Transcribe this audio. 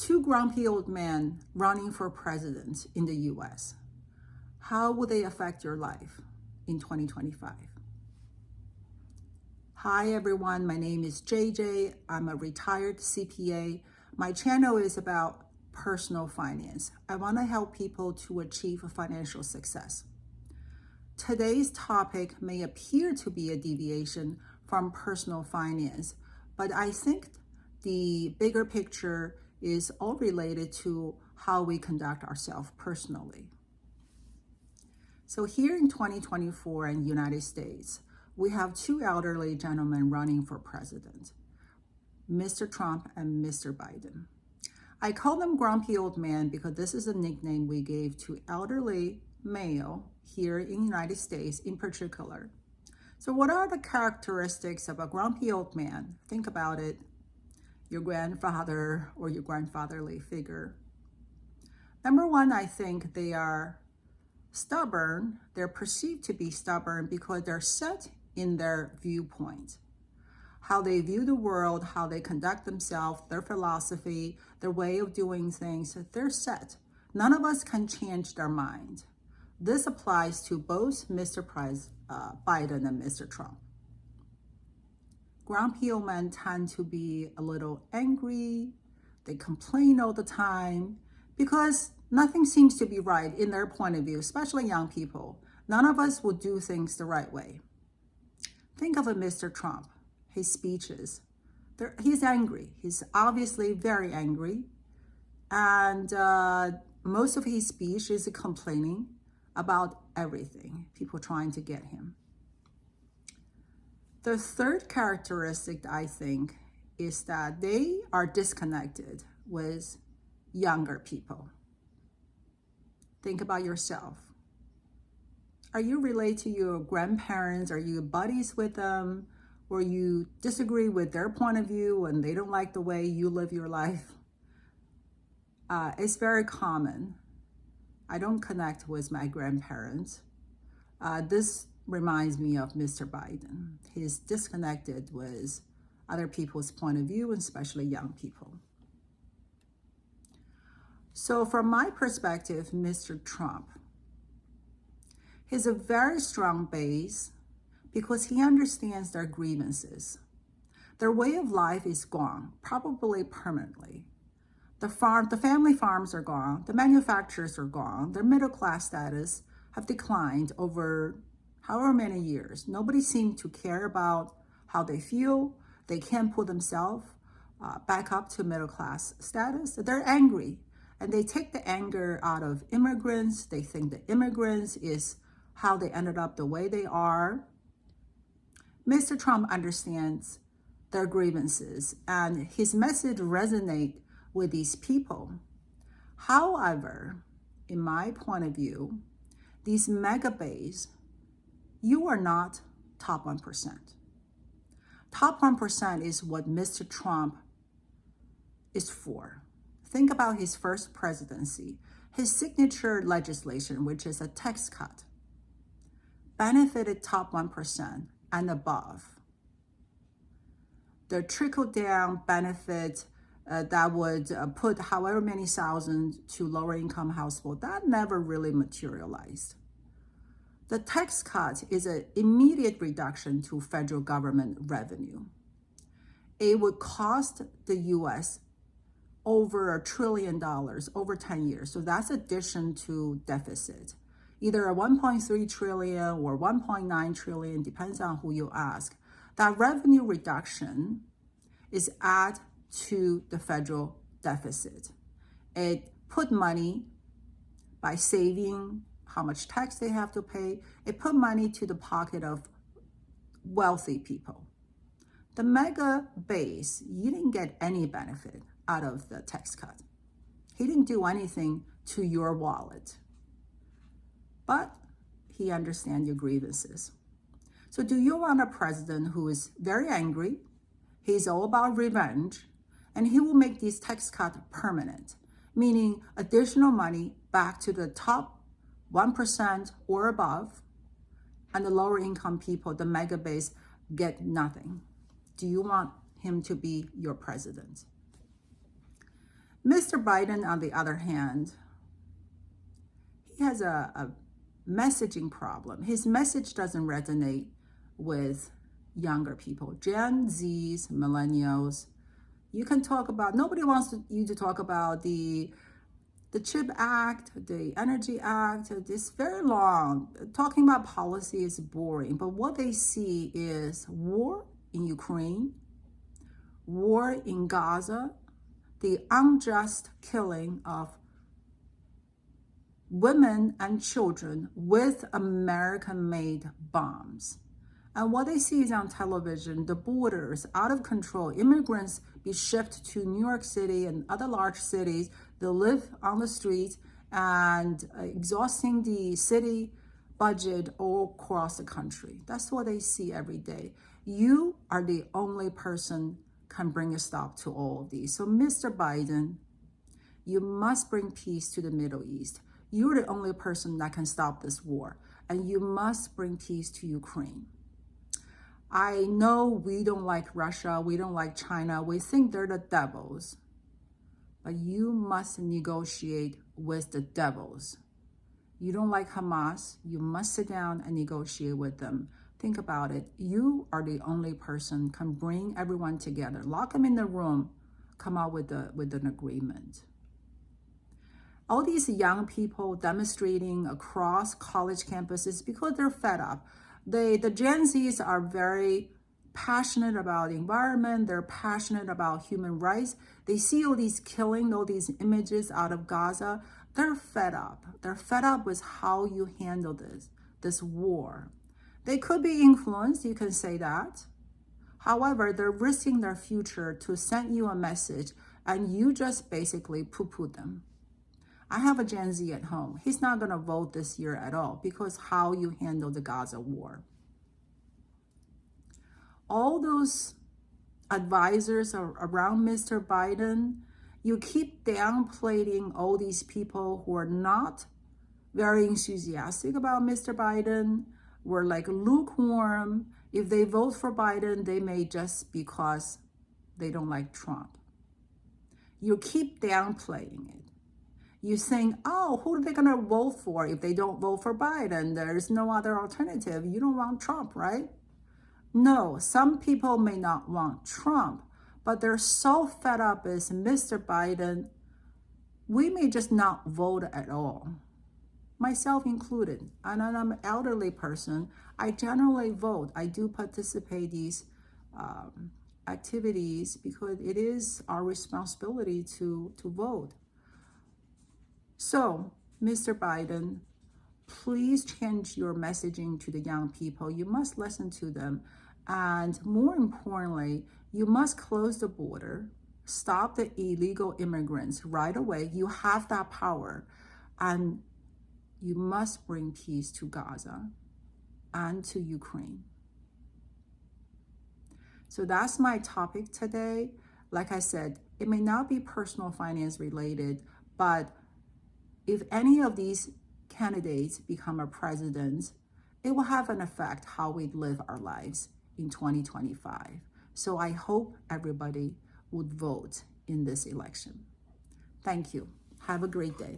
Two grumpy old men running for president in the U.S. How will they affect your life in 2025? Hi everyone, my name is JJ. I'm a retired CPA. My channel is about personal finance. I want to help people to achieve financial success. Today's topic may appear to be a deviation from personal finance, but I think the bigger picture is all related to how we conduct ourselves personally. So here in 2024 in the United States, we have two elderly gentlemen running for president, Mr. Trump and Mr. Biden. I call them grumpy old men because this is a nickname we gave to elderly male here in the United States in particular. So what are the characteristics of a grumpy old man? Think about it. Your grandfather or your grandfatherly figure. Number one, I think they are stubborn. They're perceived to be stubborn because they're set in their viewpoint. How they view the world, how they conduct themselves, their philosophy, their way of doing things, they're set. None of us can change their mind. This applies to both Mr. Biden and Mr. Trump. Grumpy old men tend to be a little angry. They complain all the time because nothing seems to be right in their point of view, especially young people. None of us will do things the right way. Think of a Mr. Trump, his speeches. He's angry. He's obviously very angry. And most of his speech is complaining about everything, people trying to get him. The third characteristic, I think, is that they are disconnected with younger people. Think about yourself. Are you related to your grandparents? Are you buddies with them? Or you disagree with their point of view and they don't like the way you live your life? It's very common. I don't connect with my grandparents. This reminds me of Mr. Biden. He's disconnected with other people's point of view, and especially young people. So from my perspective, Mr. Trump, he's a very strong base because he understands their grievances. Their way of life is gone, probably permanently. The family farms are gone, the manufacturers are gone, their middle class status have declined over however many years. Nobody seems to care about how they feel. They can't put themselves back up to middle class status. They're angry, and they take the anger out of immigrants. They think the immigrants is how they ended up the way they are. Mr. Trump understands their grievances, and his message resonates with these people. However, in my point of view, these mega base, you are not top 1%. Top 1% is what Mr. Trump is for. Think about his first presidency. His signature legislation, which is a tax cut, benefited top 1% and above. The trickle-down benefit that would put however many thousands to lower income household, that never really materialized. The tax cut is an immediate reduction to federal government revenue. It would cost the U.S. over $1 trillion over 10 years. So that's addition to deficit. Either a 1.3 trillion or 1.9 trillion, depends on who you ask. That revenue reduction is add to the federal deficit. It put money by saving how much tax they have to pay. It put money to the pocket of wealthy people. The mega base, you didn't get any benefit out of the tax cut. He didn't do anything to your wallet, but he understands your grievances. So do you want a president who is very angry? He's all about revenge, and he will make these tax cuts permanent, meaning additional money back to the top 1% or above, and the lower income people, the mega base, get nothing. Do you want him to be your president? Mr. Biden, on the other hand, he has a messaging problem. His message doesn't resonate with younger people, Gen Zs, millennials. You can talk about, nobody wants you to talk about the CHIP Act, the Energy Act. It's very long. Talking about policy is boring, but what they see is war in Ukraine, war in Gaza, the unjust killing of women and children with American-made bombs. And what they see is on television, the borders out of control, immigrants be shipped to New York City and other large cities. They live on the streets and exhausting the city budget all across the country. That's what they see every day. You are the only person can bring a stop to all of these. So Mr. Biden, you must bring peace to the Middle East. You're the only person that can stop this war. And you must bring peace to Ukraine. I know we don't like Russia, we don't like China, we think they're the devils. But you must negotiate with the devils. You don't like Hamas, you must sit down and negotiate with them. Think about it. You are the only person can bring everyone together. Lock them in the room, come out with an agreement. All these young people demonstrating across college campuses because they're fed up. The Gen Zs are very passionate about the environment. They're passionate about human rights. They see all these killing, all these images out of Gaza. They're fed up. They're fed up with how you handle this war. They could be influenced, you can say that. However, they're risking their future to send you a message and you just basically poo-poo them. I have a Gen Z at home. He's not going to vote this year at all because how you handle the Gaza war. All those advisors around Mr. Biden, you keep downplaying all these people who are not very enthusiastic about Mr. Biden, were like lukewarm. If they vote for Biden, they may just because they don't like Trump. You keep downplaying it. You saying, oh, who are they going to vote for if they don't vote for Biden? There's no other alternative. You don't want Trump, right? No, some people may not want Trump, but they're so fed up as Mr. Biden, we may just not vote at all. Myself included. And I'm an elderly person. I generally vote. I do participate these activities because it is our responsibility to vote. So, Mr. Biden, please change your messaging to the young people. You must listen to them. And more importantly, you must close the border, stop the illegal immigrants right away. You have that power. And you must bring peace to Gaza and to Ukraine. So that's my topic today. Like I said, it may not be personal finance related, but if any of these candidates become a president, it will have an effect how we live our lives in 2025. So I hope everybody would vote in this election. Thank you. Have a great day.